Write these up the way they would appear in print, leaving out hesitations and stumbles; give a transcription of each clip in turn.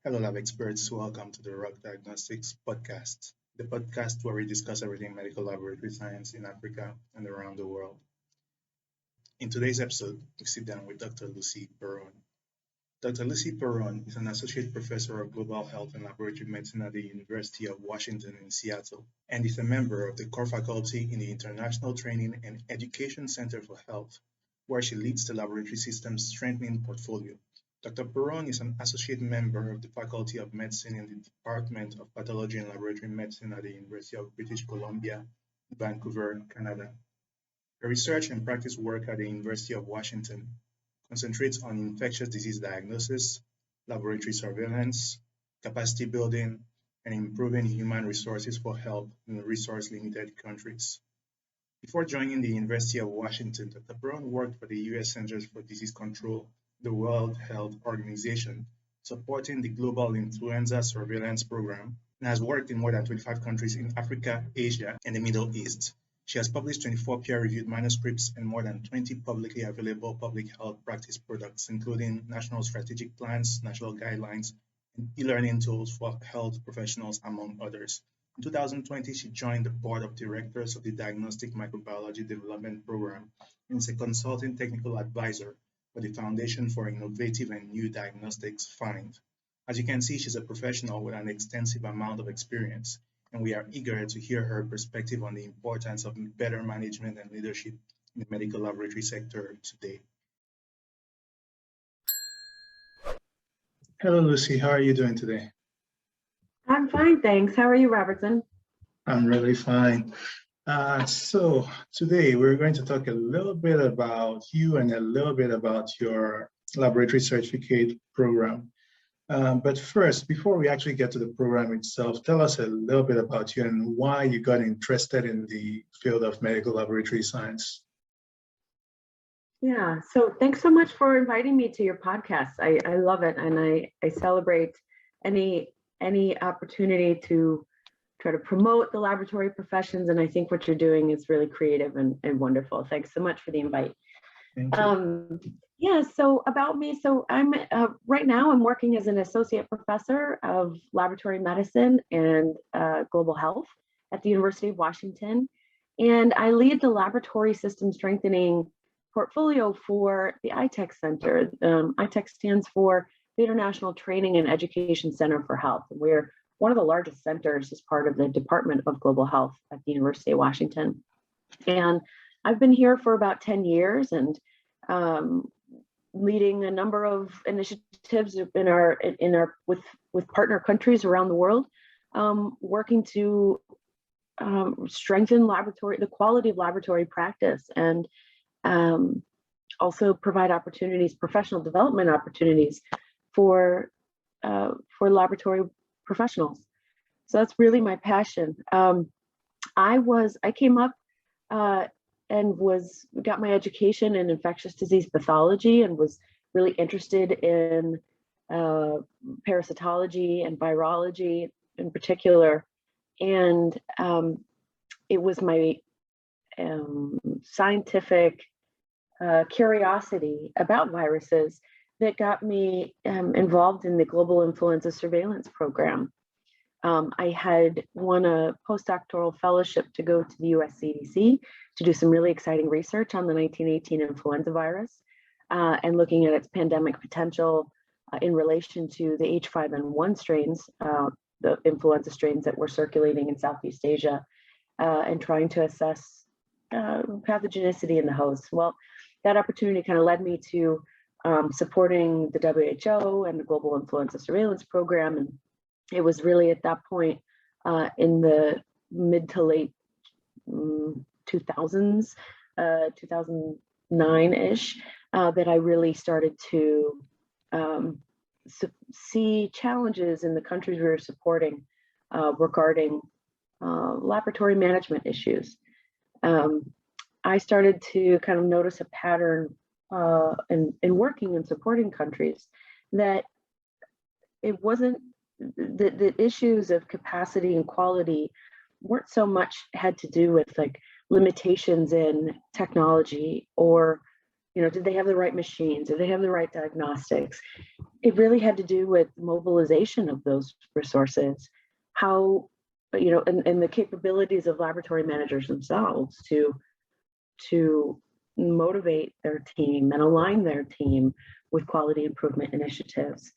Hello, lab experts. Welcome to the Rock Diagnostics podcast, the podcast where we discuss everything medical laboratory science in Africa and around the world. In today's episode, we sit down with Dr. Lucy Perrone. Dr. Lucy Perrone is an associate professor of global health and laboratory medicine at the University of Washington in Seattle and is a member of the core faculty in the International Training and Education Center for Health, where she leads the laboratory systems strengthening portfolio. Dr. Perrone is an associate member of the Faculty of Medicine in the Department of Pathology and Laboratory Medicine at the University of British Columbia, Vancouver, Canada. Her research and practice work at the University of Washington concentrates on infectious disease diagnosis, laboratory surveillance, capacity building, and improving human resources for health in resource-limited countries. Before joining the University of Washington, Dr. Perrone worked for the U.S. Centers for Disease Control, the World Health Organization, supporting the global influenza surveillance program, and has worked in more than 25 countries in Africa, Asia, and the Middle East. She has published 24 peer-reviewed manuscripts and more than 20 publicly available public health practice products, including national strategic plans, national guidelines, and e-learning tools for health professionals, among others. In 2020, she joined the board of directors of the Diagnostic Microbiology Development Program and is a consulting technical advisor for the Foundation for Innovative and New Diagnostics FIND. As you can see, she's a professional with an extensive amount of experience, and we are eager to hear her perspective on the importance of better management and leadership in the medical laboratory sector today. Hello, Lucy. How are you doing today? I'm fine, thanks. How are you, Robertson? I'm really fine. So today we're going to talk a little bit about you and a little bit about your laboratory certificate program. But first, before we actually get to the program itself, tell us a little bit about you and why you got interested in the field of medical laboratory science. Yeah, so thanks so much for inviting me to your podcast. I love it, and I celebrate any opportunity to try to promote the laboratory professions, and I think what you're doing is really creative and wonderful. Thanks so much for the invite. Thank you. Yeah, so about me, so I'm right now I'm working as an associate professor of laboratory medicine and global health at the University of Washington, and I lead the laboratory system strengthening portfolio for the ITEC Center. ITEC stands for the International Training and Education Center for Health. We're one of the largest centers as part of the Department of Global Health at the University of Washington. And I've been here for about 10 years and leading a number of initiatives with partner countries around the world, working to strengthen the quality of laboratory practice and also provide professional development opportunities for laboratory professionals. So that's really my passion. I came up and got my education in infectious disease pathology and was really interested in parasitology and virology in particular. And it was my scientific curiosity about viruses that got me involved in the global influenza surveillance program. I had won a postdoctoral fellowship to go to the US CDC to do some really exciting research on the 1918 influenza virus and looking at its pandemic potential in relation to the H5N1 strains, the influenza strains that were circulating in Southeast Asia, and trying to assess pathogenicity in the host. Well, that opportunity kind of led me to supporting the WHO and the Global Influenza Surveillance Program. And it was really at that point in the mid to late 2000s, 2009-ish, that I really started to see challenges in the countries we were supporting regarding laboratory management issues. I started to kind of notice a pattern in working and supporting countries that it wasn't the issues of capacity and quality weren't so much had to do with like limitations in technology or did they have the right machines? Did they have the right diagnostics? It really had to do with mobilization of those resources, how, and the capabilities of laboratory managers themselves to motivate their team and align their team with quality improvement initiatives.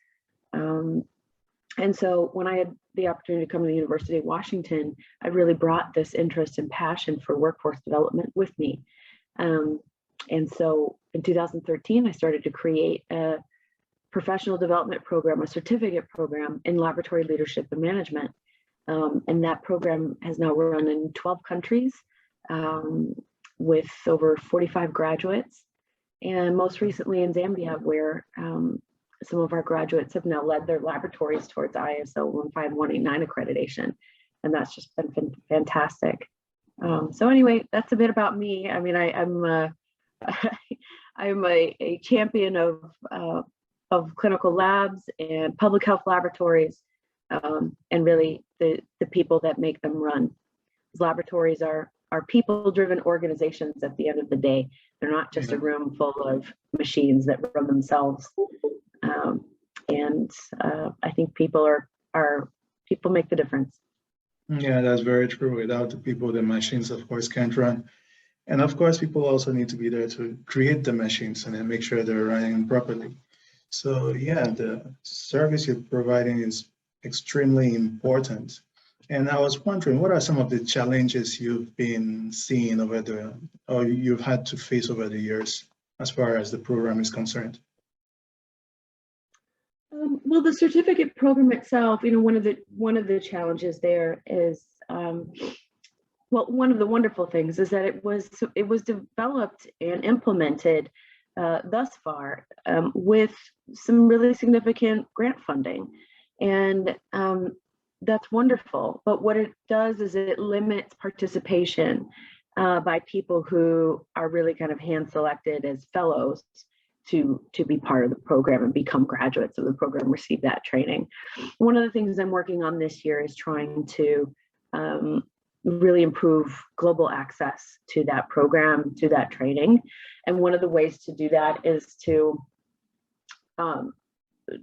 And so when I had the opportunity to come to the University of Washington, I really brought this interest and passion for workforce development with me. And so in 2013, I started to create a professional development program, a certificate program in laboratory leadership and management. And that program has now run in 12 countries with over 45 graduates. And most recently in Zambia, where some of our graduates have now led their laboratories towards ISO 15189 accreditation. And that's just been fantastic. So anyway, that's a bit about me. I mean, I'm a champion of clinical labs and public health laboratories, and really the people that make them run. These laboratories are people-driven organizations at the end of the day. They're not just a room full of machines that run themselves. And I think people make the difference. Yeah, that's very true. Without the people, the machines, of course, can't run. And of course, people also need to be there to create the machines and then make sure they're running properly. So yeah, the service you're providing is extremely important. And I was wondering, what are some of the challenges you've been seeing or you've had to face over the years as far as the program is concerned? Well, the certificate program itself, one of the challenges there is, well, one of the wonderful things is that it was developed and implemented thus far with some really significant grant funding, and that's wonderful. But what it does is it limits participation by people who are really kind of hand selected as fellows to be part of the program and become graduates of the program, receive that training. One of the things I'm working on this year is trying to really improve global access to that program, to that training. And one of the ways to do that is to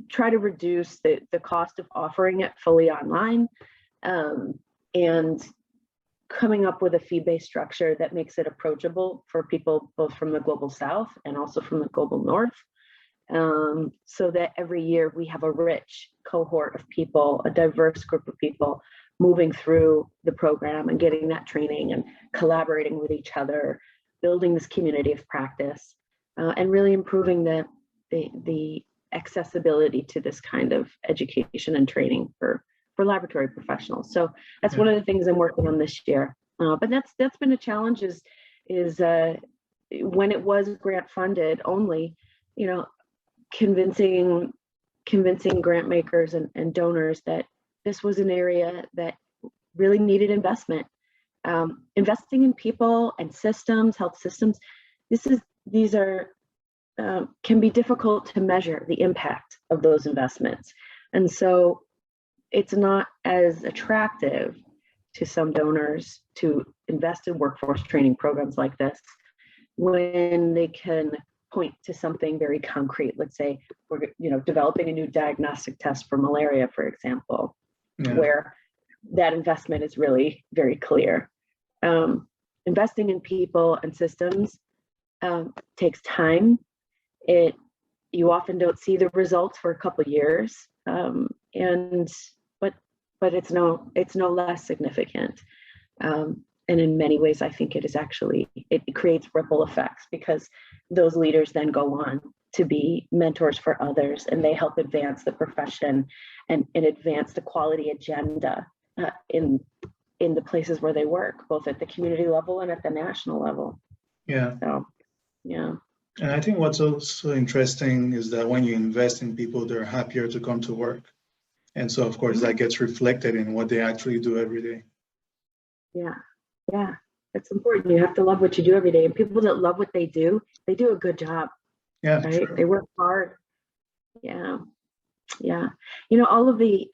try to reduce the cost of offering it fully online, and coming up with a fee-based structure that makes it approachable for people both from the global south and also from the global north, so that every year we have a rich cohort of people, a diverse group of people moving through the program and getting that training and collaborating with each other, building this community of practice, and really improving the accessibility to this kind of education and training for laboratory professionals. So that's one of the things I'm working on this year. But that's been a challenge is when it was grant funded only, convincing grant makers and donors that this was an area that really needed investment. Investing in people and systems, health systems, these can be difficult to measure the impact of those investments. And so it's not as attractive to some donors to invest in workforce training programs like this when they can point to something very concrete. Let's say we're developing a new diagnostic test for malaria, for example, where that investment is really very clear. Investing in people and systems takes time. You often don't see the results for a couple of years, but it's no less significant. And in many ways, I think it creates ripple effects, because those leaders then go on to be mentors for others, and they help advance the profession and advance the quality agenda in the places where they work, both at the community level and at the national level. Yeah. So, yeah. And I think what's also interesting is that when you invest in people, they're happier to come to work. And so, of course, that gets reflected in what they actually do every day. Yeah, it's important. You have to love what you do every day. And people that love what they do a good job. Yeah, right? true. They work hard. Yeah. All of the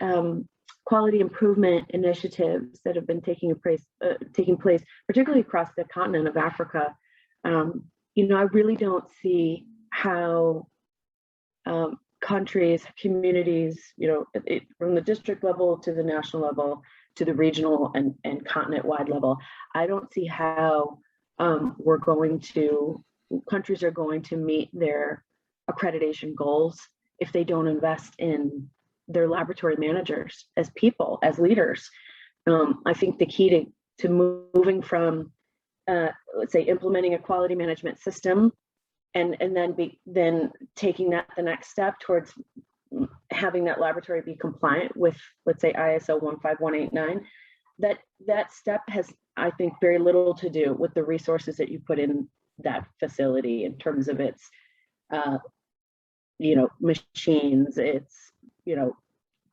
quality improvement initiatives that have been taking place, particularly across the continent of Africa, I really don't see how countries, communities, from the district level to the national level to the regional and continent-wide level, I don't see how countries are going to meet their accreditation goals if they don't invest in their laboratory managers as people, as leaders. I think the key to moving from, let's say, implementing a quality management system and then taking that the next step towards having that laboratory be compliant with, let's say, ISO 15189, that step has, I think, very little to do with the resources that you put in that facility in terms of its, machines, its,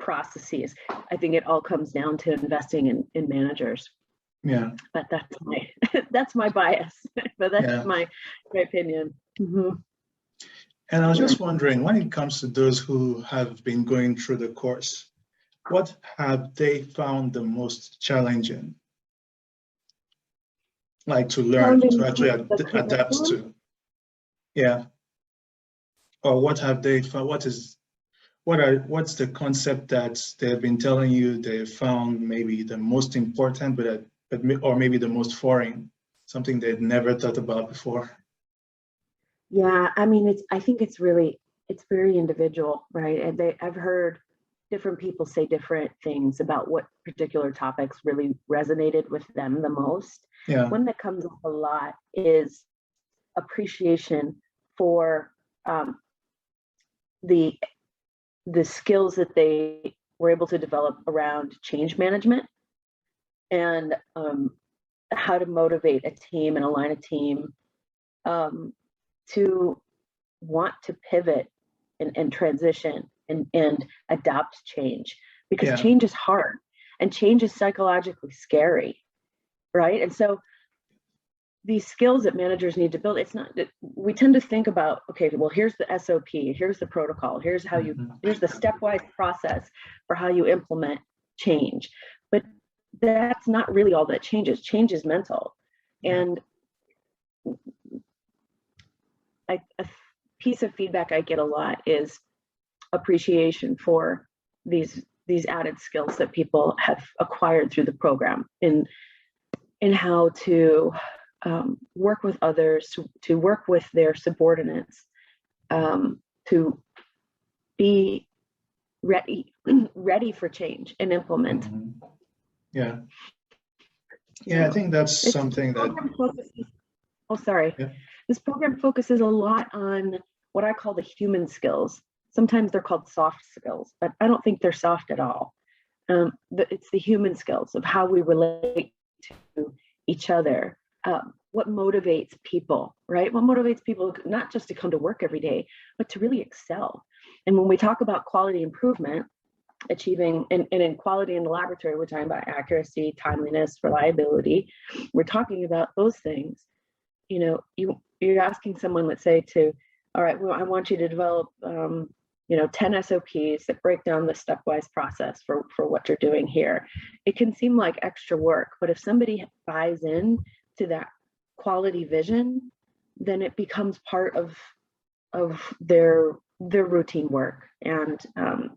processes. I think it all comes down to investing in managers. Yeah. But that's my bias, but that's my opinion. Mm-hmm. And I was just wondering, when it comes to those who have been going through the course, what have they found the most challenging? Like to learn, to actually adapt to? Yeah. Or what have they found? What's the concept that they've been telling you they found maybe the most important, or maybe the most foreign, something they'd never thought about before? Yeah, I mean, I think it's very individual, right? And I've heard different people say different things about what particular topics really resonated with them the most. Yeah. One that comes up a lot is appreciation for the skills that they were able to develop around change management and how to motivate a team and align a team to want to pivot and transition and adapt change, because change is hard and change is psychologically scary, right? And so these skills that managers need to build, we tend to think about, okay, well, here's the SOP, here's the protocol, here's the stepwise process for how you implement change. But that's not really all that changes. Change is mental. And a piece of feedback I get a lot is appreciation for these added skills that people have acquired through the program in how to work with others, to work with their subordinates, to be ready for change and implement. Yeah. Yeah, I think that's something that. This program focuses a lot on what I call the human skills. Sometimes they're called soft skills, but I don't think they're soft at all. It's the human skills of how we relate to each other. What motivates people, right? What motivates people not just to come to work every day, but to really excel. And when we talk about quality improvement, achieving, and in quality in the laboratory, we're talking about accuracy, timeliness, reliability. We're talking about those things. You're asking someone, let's say, all right, well, I want you to develop 10 SOPs that break down the stepwise process for what you're doing here. It can seem like extra work, but if somebody buys in to that quality vision, then it becomes part of their routine work. And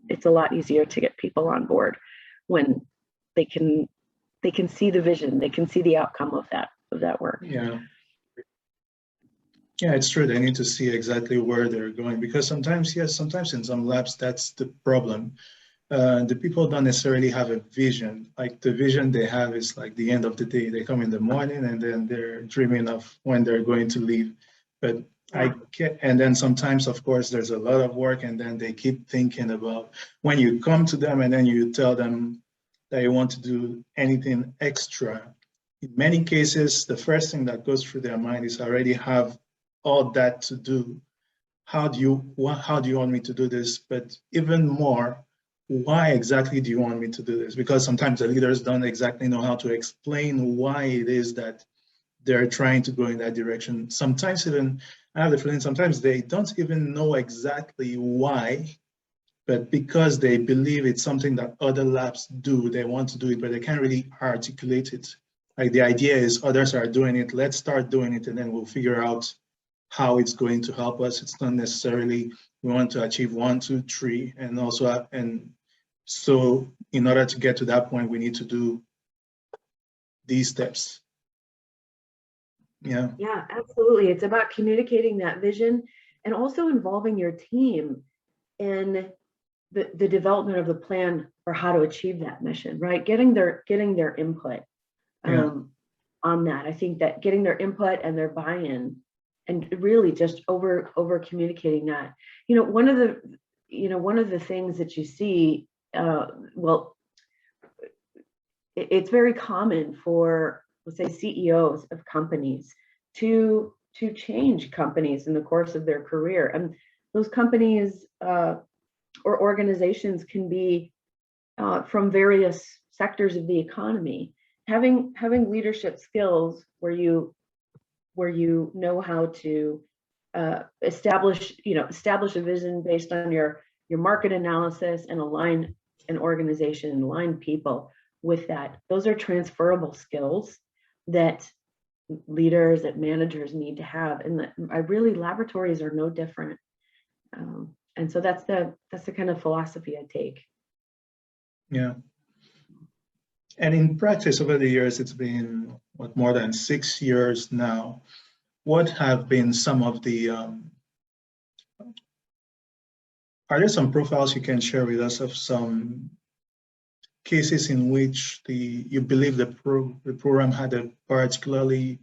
it's a lot easier to get people on board when they can see the vision, they can see the outcome of that work. Yeah, it's true. They need to see exactly where they're going, because sometimes in some labs, that's the problem. The people don't necessarily have a vision. Like the vision they have is like the end of the day. They come in the morning and then they're dreaming of when they're going to leave. But and then sometimes, of course, there's a lot of work, and then they keep thinking about when you come to them and then you tell them that you want to do anything extra. In many cases, the first thing that goes through their mind is, I already have all that to do. How do you want me to do this? But even more, why exactly do you want me to do this? Because sometimes the leaders don't exactly know how to explain why it is that they're trying to go in that direction. Sometimes even, I have the feeling, sometimes they don't even know exactly why, but because they believe it's something that other labs do, they want to do it, but they can't really articulate it. Like the idea is, others are doing it, let's start doing it, and then we'll figure out how it's going to help us. It's not necessarily we want to achieve 1, 2, 3, and also and so in order to get to that point, we need to do these steps. Yeah. Yeah, absolutely. It's about communicating that vision and also involving your team in the development of the plan for how to achieve that mission, right? Getting their input on that. I think that getting their input and their buy-in and really just over communicating that. One of the things that you see, well, it's very common for, let's say, CEOs of companies to change companies in the course of their career. And those companies or organizations can be from various sectors of the economy. Having leadership skills where you know how to establish a vision based on your market analysis and align an organization and align people with that. Those are transferable skills that leaders, that managers need to have, and that laboratories are no different. And so that's the kind of philosophy I take. Yeah. And in practice over the years, it's been more than 6 years now. What have been some of the are there some profiles you can share with us of some cases in which you believe the program had a particularly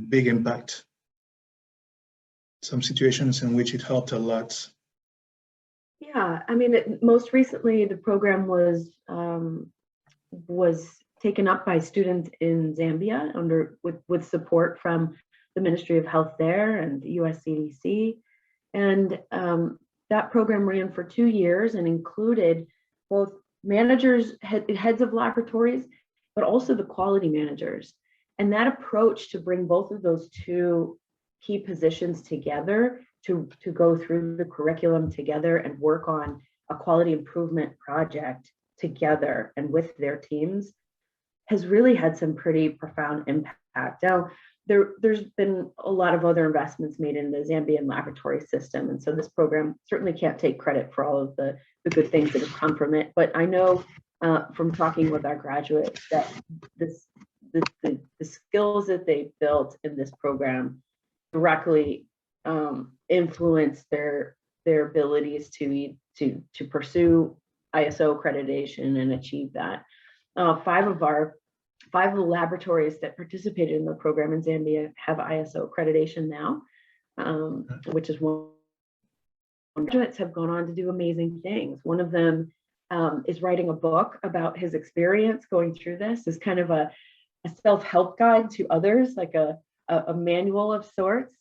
big impact? Some situations in which it helped a lot. Yeah, I mean, most recently the program was taken up by students in Zambia with support from the Ministry of Health there and the US CDC. And that program ran for 2 years and included both managers, heads of laboratories, but also the quality managers. And that approach to bring both of those two key positions together to go through the curriculum together and work on a quality improvement project together and with their teams has really had some pretty profound impact. Now, there's been a lot of other investments made in the Zambian laboratory system, and so this program certainly can't take credit for all of the good things that have come from it. But I know from talking with our graduates that the skills that they built in this program directly influence their abilities to pursue ISO accreditation and achieve that. Five of the laboratories that participated in the program in Zambia have ISO accreditation now, which is one. Graduates have gone on to do amazing things. One of them is writing a book about his experience going through this as kind of a self-help guide to others, like a manual of sorts,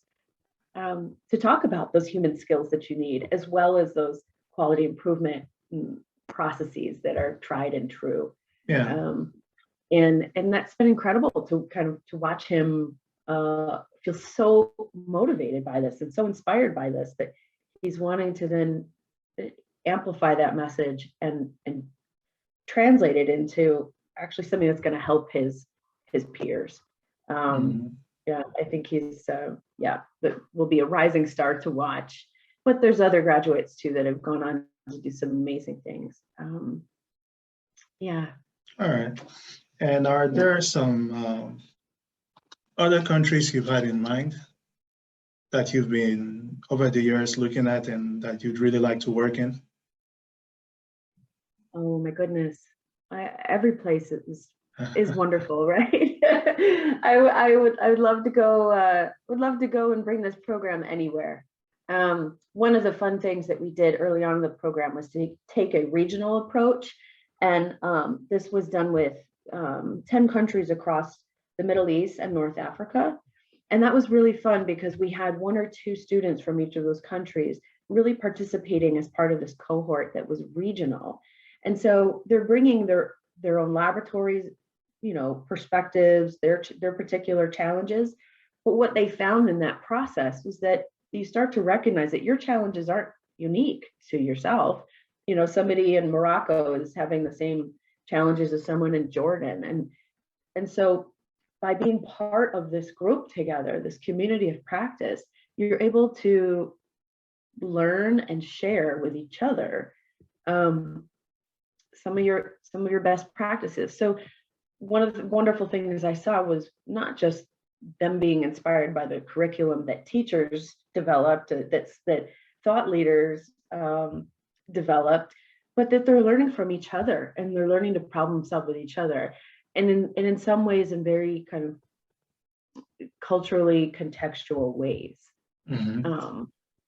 to talk about those human skills that you need, as well as those quality improvement processes that are tried and true. Yeah. And that's been incredible to watch him feel so motivated by this and so inspired by this that he's wanting to then amplify that message and translate it into actually something that's going to help his peers. Yeah, I think he's that will be a rising star to watch. But there's other graduates too that have gone on to do some amazing things. Yeah. All right. And are there some other countries you've had in mind that you've been over the years looking at and that you'd really like to work in? Oh my goodness, every place is wonderful, right? I would love to go. Would love to go and bring this program anywhere. One of the fun things that we did early on in the program was to take a regional approach, and this was done with 10 countries across the Middle East and North Africa. And that was really fun because we had 1 or 2 students from each of those countries really participating as part of this cohort that was regional. And so they're bringing their own laboratories, perspectives, their particular challenges. But what they found in that process was that you start to recognize that your challenges aren't unique to yourself. Somebody in Morocco is having the same challenges as someone in Jordan. And so by being part of this group together, this community of practice, you're able to learn and share with each other some of your best practices. So one of the wonderful things I saw was not just them being inspired by the curriculum that teachers developed, that thought leaders developed, but that they're learning from each other, and they're learning to problem solve with each other, and in some ways in very kind of culturally contextual ways,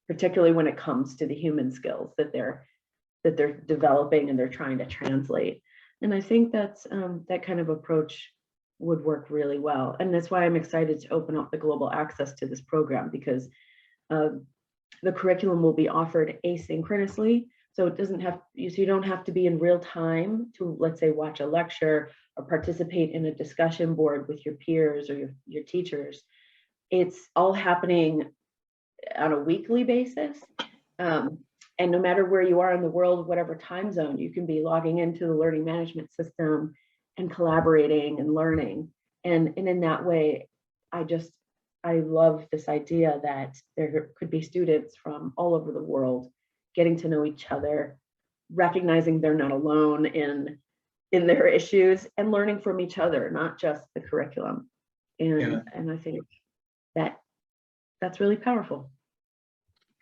particularly when it comes to the human skills that they're developing and they're trying to translate. And I think that's that kind of approach would work really well. And that's why I'm excited to open up the global access to this program, because the curriculum will be offered asynchronously. So it doesn't have, you don't have to be in real time to, let's say, watch a lecture or participate in a discussion board with your peers or your teachers. It's all happening on a weekly basis. And no matter where you are in the world, whatever time zone, you can be logging into the learning management system and collaborating and learning. And in that way, I love this idea that there could be students from all over the world getting to know each other, recognizing they're not alone in their issues, and learning from each other, not just the curriculum. And I think that's really powerful.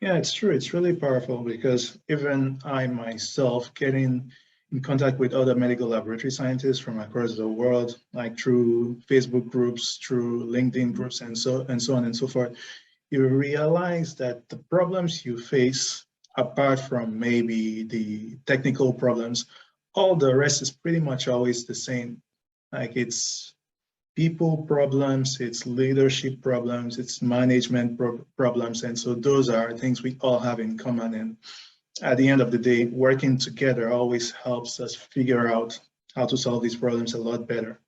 Yeah, it's true. It's really powerful, because even I myself getting in contact with other medical laboratory scientists from across the world, like through Facebook groups, through LinkedIn groups, and so on and so forth, you realize that the problems you face, apart from maybe the technical problems, all the rest is pretty much always the same. Like, it's people problems, it's leadership problems, it's management problems. And so those are things we all have in common. And at the end of the day, working together always helps us figure out how to solve these problems a lot better.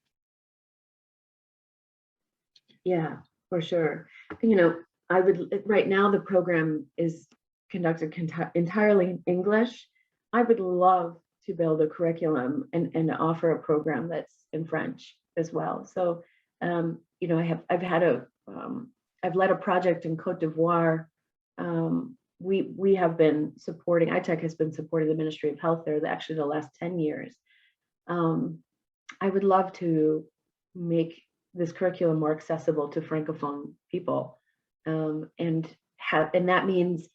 Yeah, for sure. Right now the program is conducted entirely in English. I would love to build a curriculum and offer a program that's in French as well. So, I've led a project in Cote d'Ivoire. We have been supporting, ITech has been supporting the Ministry of Health there actually the last 10 years. I would love to make this curriculum more accessible to Francophone people. And that means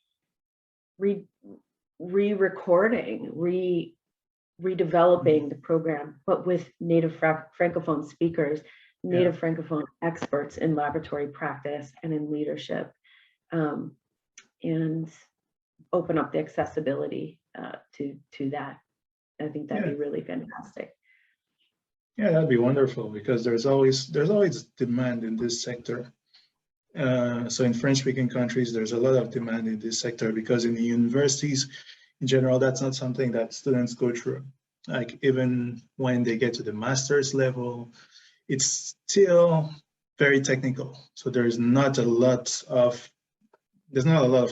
re-recording, redeveloping the program, but with native Francophone speakers, native Francophone experts in laboratory practice and in leadership, and open up the accessibility to that. I think that'd be really fantastic. Yeah, that'd be wonderful, because there's always demand in this sector. So in French-speaking countries, there's a lot of demand in this sector, because in the universities, in general, that's not something that students go through. Like, even when they get to the master's level, it's still very technical. So there's not a lot of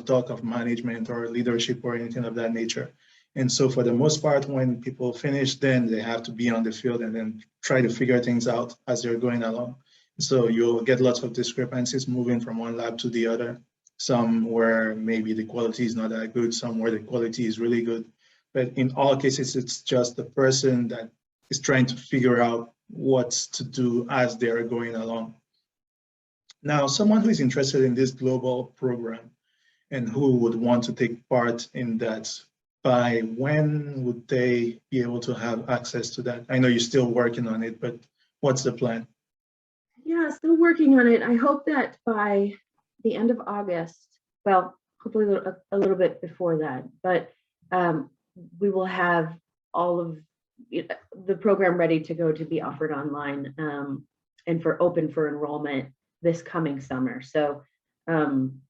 talk of management or leadership or anything of that nature. And so for the most part, when people finish, then they have to be on the field and then try to figure things out as they're going along. So you'll get lots of discrepancies moving from one lab to the other. Some where maybe the quality is not that good, some where the quality is really good. But in all cases, it's just the person that is trying to figure out what to do as they're going along. Now, someone who is interested in this global program and who would want to take part in that, by when would they be able to have access to that? I know you're still working on it, but what's the plan? Yeah, still working on it. I hope that by the end of August, well, hopefully a little bit before that, but we will have all of the program ready to go to be offered online and open for enrollment this coming summer. So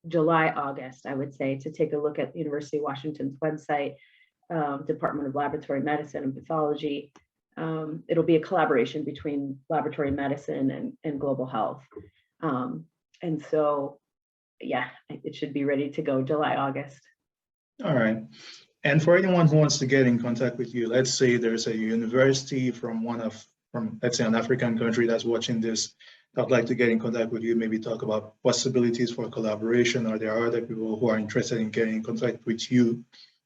July, August, I would say, to take a look at the University of Washington's website, Department of Laboratory Medicine and Pathology. It'll be a collaboration between laboratory medicine and global health. And so, yeah, it should be ready to go July, August. All right. And for anyone who wants to get in contact with you, let's say there's a university from let's say an African country that's watching this, I'd like to get in contact with you, maybe talk about possibilities for collaboration, or there are other people who are interested in getting in contact with you,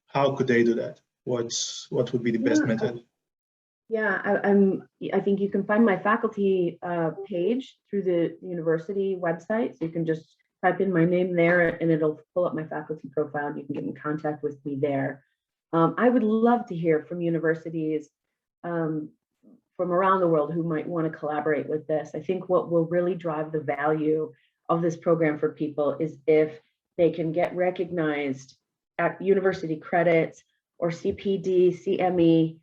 how could they do that? What would be the best method? Yeah, I think you can find my faculty page through the university website. So you can just type in my name there and it'll pull up my faculty profile and you can get in contact with me there. I would love to hear from universities from around the world who might want to collaborate with this. I think what will really drive the value of this program for people is if they can get recognized at university credits or CPD, CME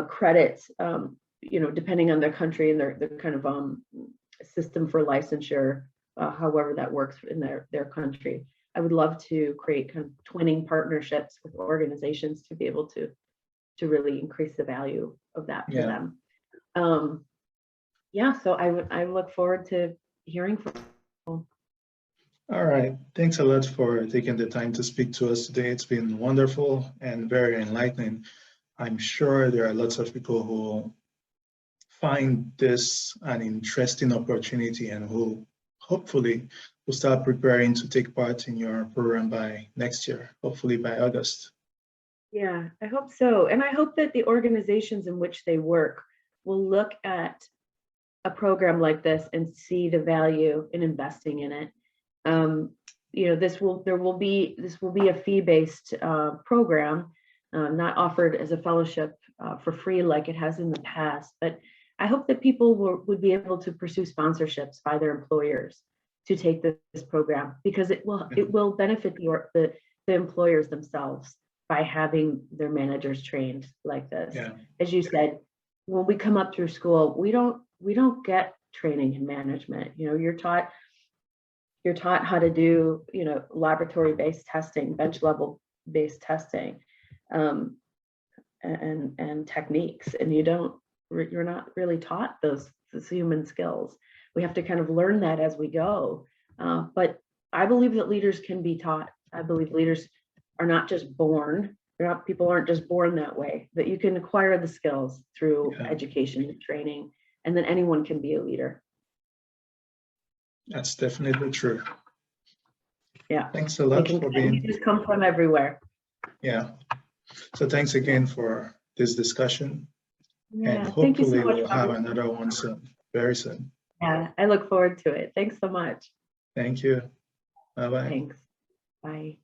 credits, depending on their country and their kind of system for licensure, however that works in their country. I would love to create kind of twinning partnerships with organizations to be able to really increase the value of that for them. So I look forward to hearing from you. All right. Thanks a lot for taking the time to speak to us today. It's been wonderful and very enlightening. I'm sure there are lots of people who find this an interesting opportunity and who hopefully will start preparing to take part in your program by next year, hopefully by August. Yeah, I hope so. And I hope that the organizations in which they work will look at a program like this and see the value in investing in it. This will be a fee-based program, not offered as a fellowship for free like it has in the past. But I hope that people would be able to pursue sponsorships by their employers to take this program, because it will benefit the employers themselves by having their managers trained like this. Yeah. As you said, when we come up through school, we don't get training in management. You're taught how to do, laboratory-based testing, bench level based testing, and techniques, and you're not really taught those human skills. We have to kind of learn that as we go. But I believe that leaders can be taught. I believe leaders are not just born. People aren't just born that way, that you can acquire the skills through education and training, and then anyone can be a leader. That's definitely true. Yeah. Thanks a lot for being. Leaders come from everywhere. Yeah. So thanks again for this discussion. Yeah, and thank you so hopefully much, we'll have another one soon, very soon. Yeah, I look forward to it. Thanks so much. Thank you. Bye-bye. Thanks. Bye.